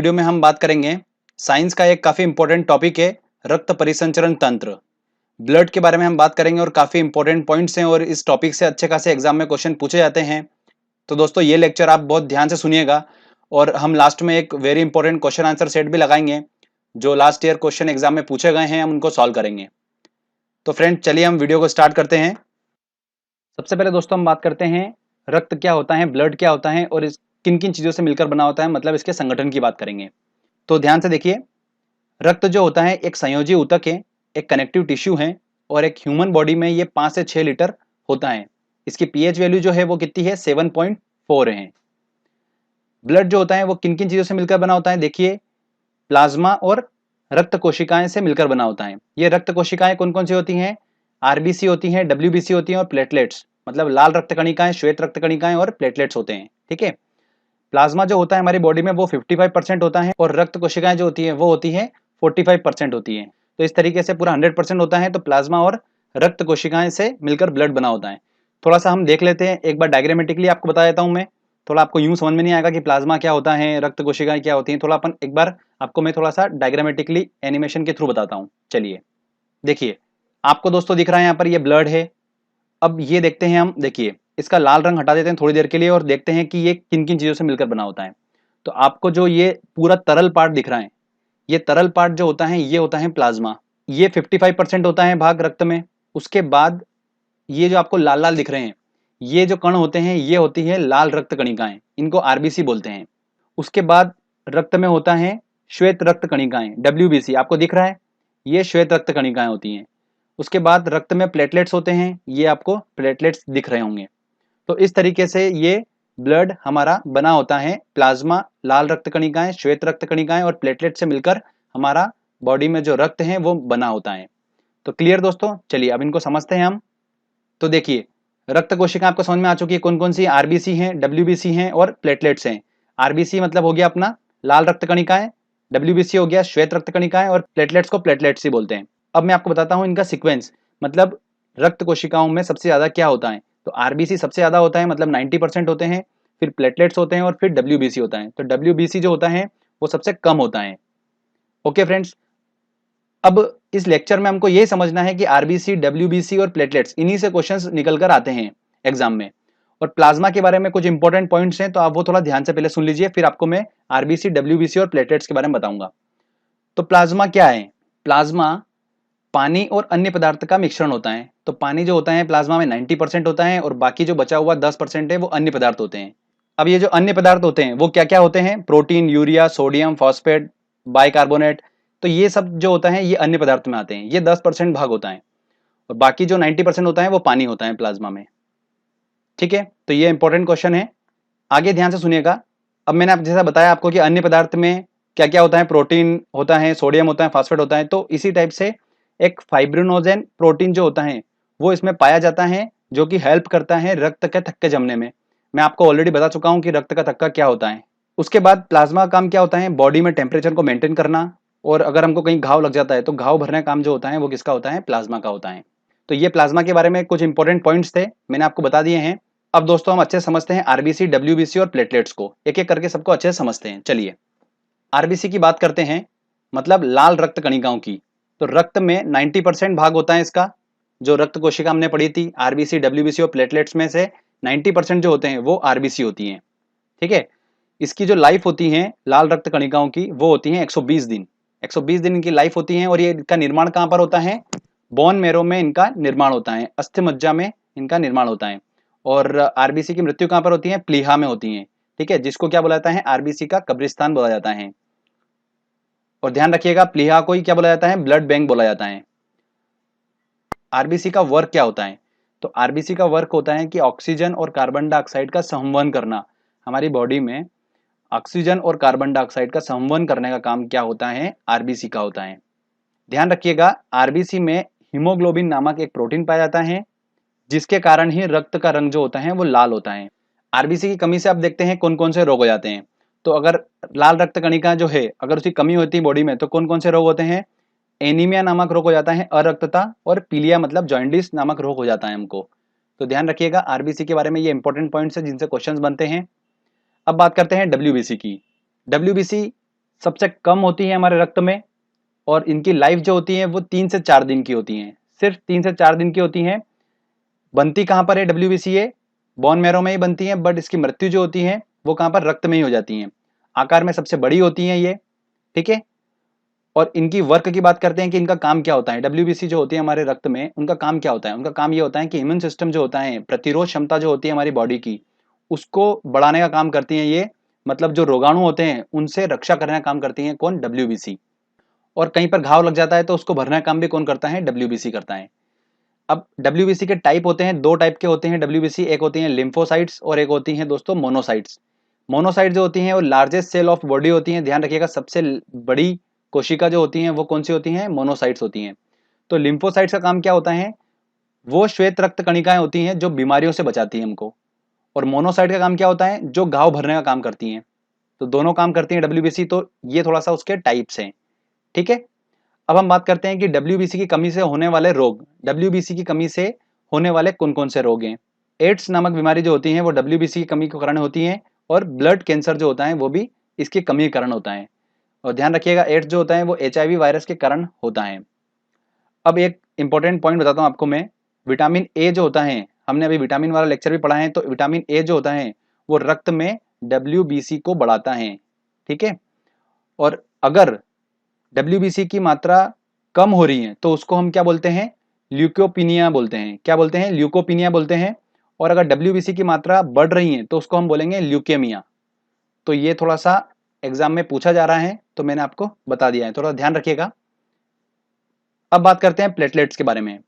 Video में हम बात करेंगे साइंस का एक काफ़ी इंपॉर्टेंट टॉपिक है रक्त परिसंचरण तंत्र। ब्लड के बारे में हम बात करेंगे और काफ़ी इंपॉर्टेंट पॉइंट्स हैं और इस टॉपिक से अच्छे खासे एग्जाम में क्वेश्चन पूछे जाते हैं। तो दोस्तों ये लेक्चर आप बहुत ध्यान से सुनिएगा और हम लास्ट में एक very important question answer set भी लगाएंगे जो लास्ट ईयर क्वेश्चन एग्जाम में पूछे गए हैं, हम उनको सॉल्व करेंगे। तो फ्रेंड चलिए हम वीडियो को स्टार्ट करते हैं। सबसे पहले दोस्तों हम बात करते हैं रक्त क्या होता है, ब्लड क्या होता है और इस किन किन चीज़ों से मिलकर बना होता है, मतलब इसके संगठन की बात करेंगे। तो ध्यान से देखिए, रक्त जो होता है एक संयोजी ऊतक है, एक कनेक्टिव टिश्यू है और एक ह्यूमन बॉडी में ये 5 से 6 लीटर होता है। इसकी पीएच वैल्यू जो है वो कितनी है, 7.4 है। ब्लड जो होता है वो किन किन चीज़ों से मिलकर बना होता है, देखिए प्लाज्मा और रक्त कोशिकाएं से मिलकर बना होता है। ये रक्त कोशिकाएं कौन कौन सी होती हैं, आरबीसी होती हैं, डब्ल्यूबीसी होती हैं और प्लेटलेट्स, मतलब लाल रक्त कणिकाएं, श्वेत रक्त कणिकाएं और प्लेटलेट्स होते हैं। ठीक है। प्लाज्मा जो होता है हमारी बॉडी में वो 55% होता है और रक्त कोशिकाएं जो होती है वो होती है 45% होती है। तो इस तरीके से पूरा 100% होता है। तो प्लाज्मा और रक्त कोशिकाएं से मिलकर ब्लड बना होता है। थोड़ा सा हम देख लेते हैं, एक बार डायग्रामेटिकली आपको बता देता हूं मैं। थोड़ा आपको यूं समझ में नहीं आएगा कि प्लाज्मा क्या होता है, रक्त कोशिकाएं क्या होती हैं। थोड़ा अपन एक बार आपको मैं थोड़ा सा डायग्रामेटिकली एनिमेशन के थ्रू बताता हूँ। चलिए देखिए, आपको दोस्तों दिख रहा है यहाँ पर ये ब्लड है। अब ये देखते हैं हम, देखिए इसका लाल रंग हटा देते हैं थोड़ी देर के लिए और देखते हैं कि ये किन किन चीजों से मिलकर बना होता है। तो आपको जो ये पूरा तरल पार्ट दिख रहा है, ये तरल पार्ट जो होता है ये होता है प्लाज्मा। ये 55% होता है भाग रक्त में। उसके बाद ये जो आपको लाल लाल दिख रहे हैं, ये जो कण होते हैं ये होती है लाल रक्त कणिकाएं, इनको आरबीसी बोलते हैं। उसके बाद रक्त में होता है श्वेत रक्त कणिकाएं, डब्ल्यूबीसी, आपको दिख रहा है ये श्वेत रक्त कणिकाएं होती हैं। उसके बाद रक्त में प्लेटलेट्स होते हैं, ये आपको प्लेटलेट्स दिख रहे होंगे। तो इस तरीके से ये ब्लड हमारा बना होता है। प्लाज्मा, लाल रक्त कणिकाएं, श्वेत रक्त कणिकाएं और प्लेटलेट से मिलकर हमारा बॉडी में जो रक्त है वो बना होता है। तो क्लियर दोस्तों, चलिए अब इनको समझते हैं हम। तो देखिए, रक्त कोशिका आपको समझ में आ चुकी है कौन कौन सी, आरबीसी हैं, डब्ल्यूबीसी हैं और प्लेटलेट्स हैं। आरबीसी मतलब हो गया अपना लाल रक्त कणिकाएं, डब्ल्यूबीसी हो गया श्वेत रक्त कणिकाएं और प्लेटलेट्स को प्लेटलेट्स ही बोलते हैं। अब मैं आपको बताता हूं इनका सीक्वेंस, मतलब रक्त कोशिकाओं में सबसे ज्यादा क्या होता है। तो आरबीसी सबसे ज्यादा होता है, मतलब 90% होते हैं, फिर प्लेटलेट्स होते हैं और फिर डब्ल्यूबीसी होता है। तो डब्ल्यूबीसी जो होता है वो सबसे कम होता है। ओके फ्रेंड्स, अब इस लेक्चर में हमको यही समझना है कि आरबीसी, डब्ल्यूबीसी और प्लेटलेट्स, इन्हीं से क्वेश्चंस निकल कर आते हैं एग्जाम में। और प्लाज्मा के बारे में कुछ इंपॉर्टेंट पॉइंट्स हैं, तो आप वो थोड़ा ध्यान से पहले सुन लीजिए, फिर आपको मैं आरबीसी, डब्ल्यूबीसी और प्लेटलेट्स के बारे में बताऊंगा। तो प्लाज्मा क्या है, प्लाज्मा पानी और अन्य पदार्थ का मिश्रण होता है। तो पानी जो होता है प्लाज्मा में 90% होता है और बाकी जो बचा हुआ 10% है वो अन्य पदार्थ होते हैं। अब ये जो अन्य पदार्थ होते हैं वो क्या क्या होते हैं, protein, urea, sodium, phosphate, bicarbonate. तो ये सब जो होता है ये अन्य पदार्थ में आते हैं, ये 10% भाग होता है और बाकी जो 90% होता है वो पानी होता है प्लाज्मा में। ठीक है, तो ये इंपॉर्टेंट क्वेश्चन है, आगे ध्यान से सुनिएगा। अब मैंने आप जैसा बताया आपको कि अन्य पदार्थ में क्या क्या होता है, प्रोटीन होता है, सोडियम होता है, फास्फेट होता है। तो इसी टाइप से एक फाइब्रिनोजेन प्रोटीन जो होता है वो इसमें पाया जाता है, जो कि हेल्प करता है रक्त के थक्के जमने में। मैं आपको ऑलरेडी बता चुका हूं कि रक्त का थक्का क्या होता है। उसके बाद प्लाज्मा का काम क्या होता है, बॉडी में टेम्परेचर को मेंटेन करना, और अगर हमको कहीं घाव लग जाता है तो घाव भरने का काम जो होता है वो किसका होता है, प्लाज्मा का होता है। तो ये प्लाज्मा के बारे में कुछ इंपॉर्टेंट पॉइंट्स थे, मैंने आपको बता दिए हैं। अब दोस्तों हम अच्छे से समझते हैं आरबीसी, डब्ल्यूबीसी और प्लेटलेट्स को, एक एक करके सबको अच्छे से समझते हैं। चलिए आरबीसी की बात करते हैं, मतलब लाल रक्त कणिकाओं की। तो रक्त में 90% भाग होता है इसका, जो रक्त कोशिका हमने पढ़ी थी आरबीसी, डब्ल्यूबीसी और प्लेटलेट्स में से 90% जो होते हैं वो आरबीसी होती हैं। ठीक है, इसकी जो लाइफ होती है लाल रक्त कणिकाओं की वो होती है 120 दिन। 120 दिन इनकी लाइफ होती है और ये इनका निर्माण कहाँ पर होता है, बोन मेरो में इनका निर्माण होता है, अस्थि मज्जा में इनका निर्माण होता है। और आरबीसी की मृत्यु कहाँ पर होती है, प्लीहा में होती है। ठीक है, जिसको क्या बोला जाता है, आरबीसी का कब्रिस्तान बोला जाता है। और ध्यान रखिएगा प्लीहा को ही क्या बोला जाता है, ब्लड बैंक बोला जाता है। आरबीसी का वर्क क्या होता है, तो आरबीसी का वर्क होता है कि ऑक्सीजन और कार्बन डाइऑक्साइड का संवहन करना। हमारी बॉडी में ऑक्सीजन और कार्बन डाइऑक्साइड का संवहन करने का काम क्या होता है, आरबीसी का होता है। ध्यान रखिएगा आरबीसी में हीमोग्लोबिन नामक एक प्रोटीन पाया जाता है, जिसके कारण ही रक्त का रंग जो होता है वो लाल होता है। आरबीसी की कमी से आप देखते हैं कौन कौन से रोग हो जाते हैं। तो अगर लाल रक्त कणिका जो है अगर उसकी कमी होती है बॉडी में तो कौन कौन से रोग होते हैं, एनीमिया नामक रोग हो जाता है, अरक्तता, और पीलिया मतलब जॉइंडिस नामक रोग हो जाता है हमको। तो ध्यान रखिएगा आरबीसी के बारे में, ये इंपॉर्टेंट पॉइंट्स है जिनसे क्वेश्चंस बनते हैं। अब बात करते हैं डब्ल्यूबीसी की। डब्ल्यूबीसी सबसे कम होती है हमारे रक्त में, और इनकी लाइफ जो होती है वो 3 से 4 दिन की होती है, सिर्फ 3 से 4 दिन की होती है। बनती कहाँ पर है डब्ल्यूबीसी? ये बोन मैरो में ही बनती है, बट इसकी मृत्यु जो होती है वो कहाँ पर? रक्त में ही हो जाती है। आकार में सबसे बड़ी होती है ये, ठीक है। और इनकी वर्क की बात करते हैं कि इनका काम क्या होता है। डब्ल्यूबीसी जो होती है हमारे रक्त में, उनका काम क्या होता है? उनका काम ये होता है कि इम्यून सिस्टम जो होता है, प्रतिरोध क्षमता जो होती है हमारी बॉडी की, उसको बढ़ाने का काम करती हैं ये। मतलब जो रोगाणु होते हैं उनसे रक्षा करने का काम करती हैं कौन? डब्ल्यूबीसी। और कहीं पर घाव लग जाता है तो उसको भरने का काम भी कौन करता है? डब्ल्यूबीसी करता है। अब डब्ल्यूबीसी के टाइप होते हैं, 2 टाइप के होते हैं डब्ल्यूबीसी। एक होती हैं लिम्फोसाइट्स और एक होती हैं दोस्तों मोनोसाइट्स। मोनोसाइट जो होती हैं वो लार्जेस्ट सेल ऑफ बॉडी होती हैं, ध्यान रखिएगा, सबसे बड़ी कोशिका जो होती हैं वो कौन सी होती हैं? मोनोसाइट्स होती हैं। तो लिम्फोसाइट्स का काम क्या होता है? वो श्वेत रक्त कणिकाएं होती हैं जो बीमारियों से बचाती हैं हमको। और मोनोसाइट का काम क्या होता है? जो घाव भरने का काम करती हैं। तो दोनों काम करती हैं डब्ल्यूबीसी। तो ये थोड़ा सा उसके टाइप्स हैं, ठीक है। अब हम बात करते हैं कि डब्ल्यूबीसी की कमी से होने वाले रोग। डब्ल्यूबीसी की कमी से होने वाले कौन कौन से रोग हैं? एड्स नामक बीमारी जो होती है वो डब्ल्यूबीसी की कमी के कारण होती है। और ब्लड कैंसर जो होता है वो भी इसकी कमी के कारण होता है। और ध्यान रखिएगा, एड्स जो होता है वो एचआईवी वायरस के कारण होता है। अब एक इंपॉर्टेंट पॉइंट बताता हूँ आपको मैं। विटामिन ए जो होता है, हमने अभी विटामिन वाला लेक्चर भी पढ़ा है, तो विटामिन ए जो होता है वो रक्त में डब्ल्यूबीसी को बढ़ाता है, ठीक है। और अगर डब्ल्यूबीसी की मात्रा कम हो रही है तो उसको हम क्या बोलते हैं? ल्यूकोपिनिया बोलते हैं। क्या बोलते हैं? ल्यूकोपिनिया बोलते हैं। और अगर डब्ल्यूबीसी की मात्रा बढ़ रही है तो उसको हम बोलेंगे ल्यूकेमिया। तो ये थोड़ा सा एग्जाम में पूछा जा रहा है तो मैंने आपको बता दिया है, थोड़ा ध्यान रखिएगा। अब बात करते हैं प्लेटलेट्स के बारे में।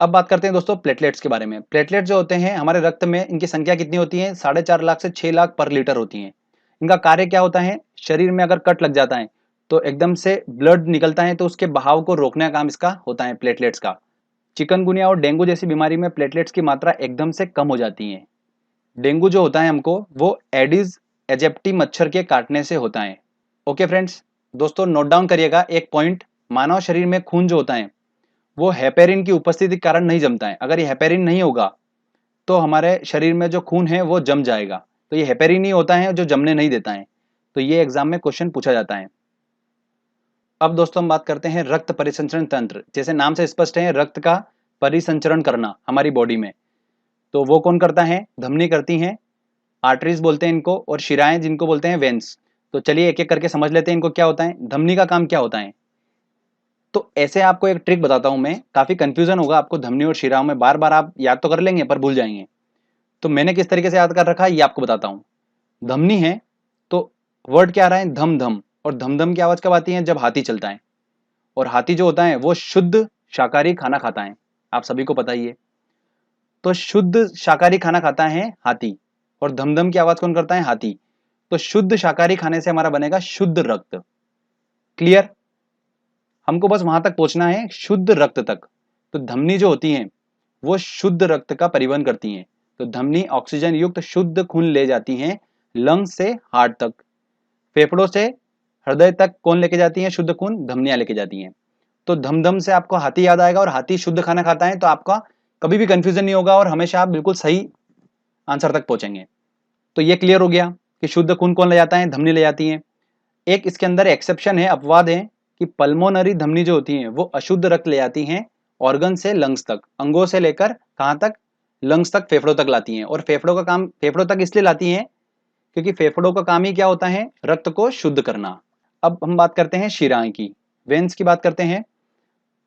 अब बात करते हैं दोस्तों प्लेटलेट्स के बारे में। प्लेटलेट जो होते हैं हमारे रक्त में, इनकी संख्या कितनी होती है? 4.5 लाख से 6 लाख पर लीटर होती है। इनका कार्य क्या होता है? शरीर में अगर कट लग जाता है तो एकदम से ब्लड निकलता है, तो उसके बहाव को रोकने का काम इसका होता है, प्लेटलेट्स का। चिकनगुनिया और डेंगू जैसी बीमारी में प्लेटलेट्स की मात्रा एकदम से कम हो जाती है। डेंगू जो होता है हमको, वो एडिस एजिप्टी मच्छर के काटने से होता है। ओके फ्रेंड्स, दोस्तों नोट डाउन करिएगा एक पॉइंट। मानव शरीर में खून जो होता है वो हेपेरिन की उपस्थिति के कारण नहीं जमता है। अगर ये हेपेरिन नहीं होगा तो हमारे शरीर में जो खून है वो जम जाएगा। तो ये हेपेरिन ही होता है जो जमने नहीं देता है। तो ये एग्जाम में क्वेश्चन पूछा जाता है। अब दोस्तों हम बात करते हैं रक्त परिसंचरण तंत्र। जैसे नाम से स्पष्ट है, रक्त का परिसंचरण करना हमारी बॉडी में। तो वो कौन करता है? धमनी करती हैं, आर्टरीज बोलते हैं इनको, और शिराएं जिनको बोलते हैं वेन्स। तो चलिए एक एक करके समझ लेते हैं इनको क्या होता है। धमनी का काम क्या होता है? तो ऐसे आपको एक ट्रिक बताता हूं मैं, काफी कंफ्यूजन होगा आपको धमनी और शिराओं में, बार बार आप याद तो कर लेंगे पर भूल जाएंगे। तो मैंने किस तरीके से याद कर रखा है ये आपको बताता हूं। धमनी है तो वर्ड क्या आ रहा है? धम धम। और धम धम की आवाज कब आती है? जब हाथी चलता है। और हाथी जो होता है वो शुद्ध शाकाहारी खाना खाता है, आप सभी को पता ही है। तो शुद्ध शाकाहारी खाना खाता है हाथी। और धमधम की आवाज कौन करता है? हाथी। तो शुद्ध शाकाहारी खाने से हमारा बनेगा शुद्ध रक्त। क्लियर? हमको बस वहां तक पहुंचना है, शुद्ध रक्त तक। तो धमनी जो होती है वो शुद्ध रक्त का परिवहन करती हैं। तो धमनी ऑक्सीजन युक्त शुद्ध खून ले जाती हैं लंग्स से हार्ट तक। फेफड़ों से हृदय तक कौन लेके जाती है शुद्ध खून? धमनियां लेके जाती हैं। तो धमधम से आपको हाथी याद आएगा, और हाथी शुद्ध खाना खाता है, तो आपका कभी भी कंफ्यूजन नहीं होगा और हमेशा आप बिल्कुल सही आंसर तक पहुंचेंगे। तो ये क्लियर हो गया कि शुद्ध खून कौन ले जाता है? धमनी ले जाती है। एक इसके अंदर एक्सेप्शन है, अपवाद है, कि पल्मोनरी धमनी जो होती है वो अशुद्ध रक्त ले जाती हैं ऑर्गन से लंग्स तक, अंगों से लेकर कहां तक? लंग्स तक, फेफड़ों तक लाती हैं। और फेफड़ों का काम, फेफड़ों तक इसलिए लाती हैं क्योंकि फेफड़ों का काम ही क्या होता है? रक्त को शुद्ध करना। अब हम बात करते हैं शिराएं की, वेन्स की बात करते हैं।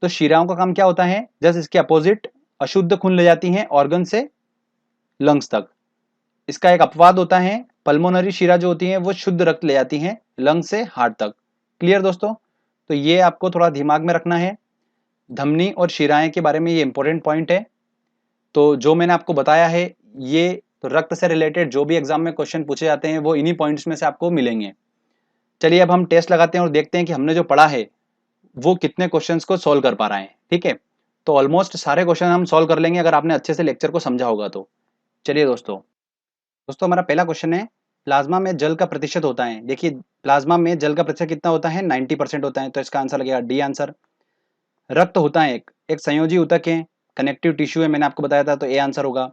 तो शिराओं का काम क्या होता है? जस्ट इसके अपोजिट, अशुद्ध खून ले जाती हैं ऑर्गन से लंग्स तक। इसका एक अपवाद होता है, पल्मोनरी शिरा जो होती है वो शुद्ध रक्त ले जाती हैं लंग से हार्ट तक। क्लियर दोस्तों? तो ये आपको थोड़ा दिमाग में रखना है, धमनी और शिराएं के बारे में ये इंपॉर्टेंट पॉइंट है। तो जो मैंने आपको बताया है ये, तो रक्त से रिलेटेड जो भी एग्जाम में क्वेश्चन पूछे जाते हैं वो इन्हीं पॉइंट्स में से आपको मिलेंगे। चलिए अब हम टेस्ट लगाते हैं और देखते हैं कि हमने जो पढ़ा है वो कितने क्वेश्चंस को सॉल्व कर पा रहा है, ठीक है। तो ऑलमोस्ट सारे क्वेश्चन हम सॉल्व कर लेंगे अगर आपने अच्छे से लेक्चर को समझा होगा तो। चलिए दोस्तों, हमारा पहला क्वेश्चन है, प्लाज्मा में जल का प्रतिशत होता है। देखिए प्लाज्मा में जल का प्रतिशत कितना होता है? 90% होता है। तो इसका आंसर लगेगा डी आंसर। रक्त होता है एक एक संयोजी ऊतक है, कनेक्टिव टिश्यू है, मैंने आपको बताया था, तो ए आंसर होगा।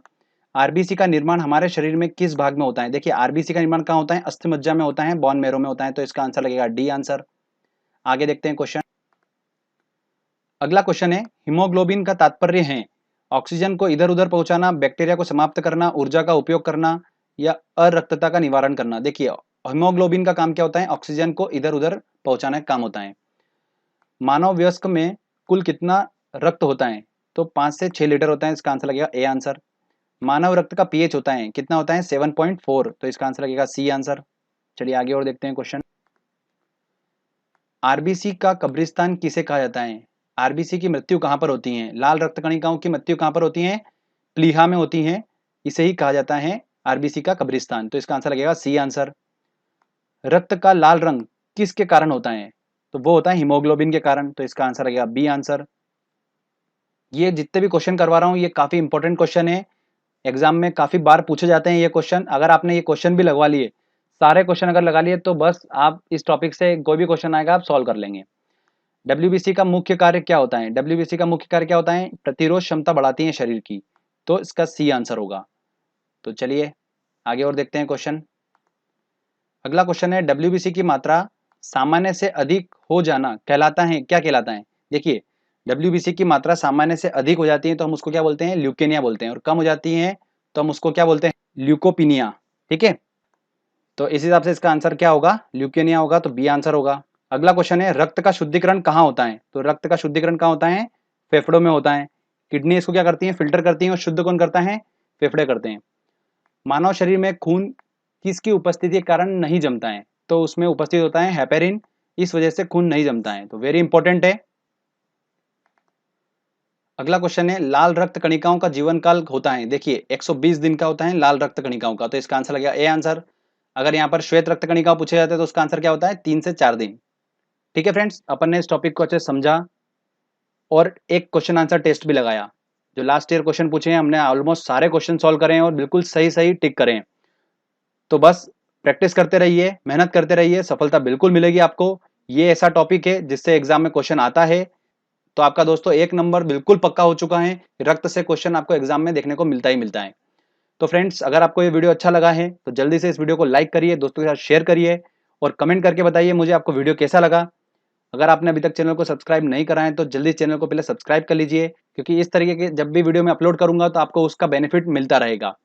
आरबीसी का निर्माण हमारे शरीर में किस भाग में होता है? देखिए आरबीसी का निर्माण कहाँ होता है? अस्थि मज्जा में होता है, बोन मैरो में होता है, तो इसका आंसर लगेगा डी आंसर। आगे देखते हैं क्वेश्चन। अगला क्वेश्चन है, हीमोग्लोबिन का तात्पर्य है ऑक्सीजन को इधर उधर पहुंचाना, बैक्टीरिया को समाप्त करना, ऊर्जा का उपयोग करना या अरक्तता का निवारण करना। देखिए हीमोग्लोबिन का काम क्या होता है? ऑक्सीजन को इधर उधर पहुंचाने का काम होता है। मानव वयस्क में कुल कितना रक्त होता है? तो 5 से 6 लीटर होता है, इसका आंसर लगेगा ए आंसर। मानव रक्त का पीएच होता है कितना होता है? 7.4, तो इसका आंसर लगेगा सी आंसर। चलिए आगे और देखते हैं क्वेश्चन। आरबीसी का कब्रिस्तान किसे कहा जाता है? आरबीसी की मृत्यु कहां पर होती है? लाल रक्त कणिकाओं की मृत्यु कहां पर होती है? प्लीहा में होती है, इसे ही कहा जाता है आरबीसी का कब्रिस्तान, तो इसका आंसर लगेगा सी आंसर। रक्त का लाल रंग किसके कारण होता है? तो वो होता है हीमोग्लोबिन के कारण, तो इसका आंसर लगेगा बी आंसर। ये जितने भी क्वेश्चन करवा रहा हूं ये काफी इंपॉर्टेंट क्वेश्चन है, एग्जाम में काफी बार पूछे जाते हैं ये क्वेश्चन। अगर आपने ये क्वेश्चन भी लगवा लिए, सारे क्वेश्चन अगर लगा लिए, तो बस आप इस टॉपिक से कोई भी क्वेश्चन आएगा आप सॉल्व कर लेंगे। डब्ल्यूबीसी का मुख्य कार्य क्या होता है? डब्ल्यूबीसी का मुख्य कार्य क्या होता है? प्रतिरोध क्षमता बढ़ाती है शरीर की, तो इसका सी आंसर होगा। तो चलिए आगे और देखते हैं क्वेश्चन। अगला क्वेश्चन है, डब्ल्यूबीसी की मात्रा सामान्य से अधिक हो जाना कहलाता है, क्या कहलाता है? देखिए डब्ल्यूबीसी की मात्रा सामान्य से अधिक हो जाती है तो हम उसको क्या बोलते हैं? ल्यूकेनिया बोलते हैं, और कम हो जाती है तो हम उसको क्या बोलते हैं? ल्यूकोपिनिया। ठीक है, तो इस हिसाब से इसका आंसर क्या होगा? ल्यूकेनिया होगा, तो बी आंसर होगा। अगला क्वेश्चन है, रक्त का शुद्धिकरण कहाँ होता है? तो रक्त का शुद्धिकरण कहाँ होता है? फेफड़ों में होता है। किडनी इसको क्या करती है? फिल्टर करती है, और शुद्ध कौन करता है? फेफड़े करते हैं। मानव शरीर में खून किसकी उपस्थिति के कारण नहीं जमता है? तो उसमें उपस्थित होता है हेपेरिन, इस वजह से खून नहीं जमता है, तो वेरी इंपॉर्टेंट है। अगला क्वेश्चन है, लाल रक्त कणिकाओं का जीवन काल होता है, देखिए 120 दिन का होता है लाल रक्त कणिकाओं का, तो इसका आंसर लगेगा ए आंसर। अगर यहाँ पर श्वेत रक्त कणिका पूछे जाते हैं तो उसका आंसर क्या होता है? 3 से 4 दिन। ठीक है फ्रेंड्स, अपन ने इस टॉपिक को अच्छे से समझा और एक क्वेश्चन आंसर टेस्ट भी लगाया। जो लास्ट ईयर क्वेश्चन पूछे हैं हमने ऑलमोस्ट सारे क्वेश्चन सॉल्व करे हैं और बिल्कुल सही सही टिक करें। तो बस प्रैक्टिस करते रहिए, मेहनत करते रहिए, सफलता बिल्कुल मिलेगी आपको। ये ऐसा टॉपिक है जिससे एग्जाम में क्वेश्चन आता है, तो आपका दोस्तों एक नंबर बिल्कुल पक्का हो चुका है। रक्त से क्वेश्चन आपको एग्जाम में देखने को मिलता ही मिलता है। तो फ्रेंड्स, अगर आपको ये वीडियो अच्छा लगा है तो जल्दी से इस वीडियो को लाइक करिए, दोस्तों के साथ शेयर करिए और कमेंट करके बताइए मुझे आपको वीडियो कैसा लगा। अगर आपने अभी तक चैनल को सब्सक्राइब नहीं करा है तो जल्दी चैनल को पहले सब्सक्राइब कर लीजिए, क्योंकि इस तरीके के जब भी वीडियो मैं अपलोड करूंगा तो आपको उसका बेनिफिट मिलता रहेगा।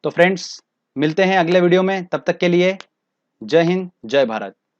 तो फ्रेंड्स, मिलते हैं अगले वीडियो में, तब तक के लिए जय हिंद, जय भारत।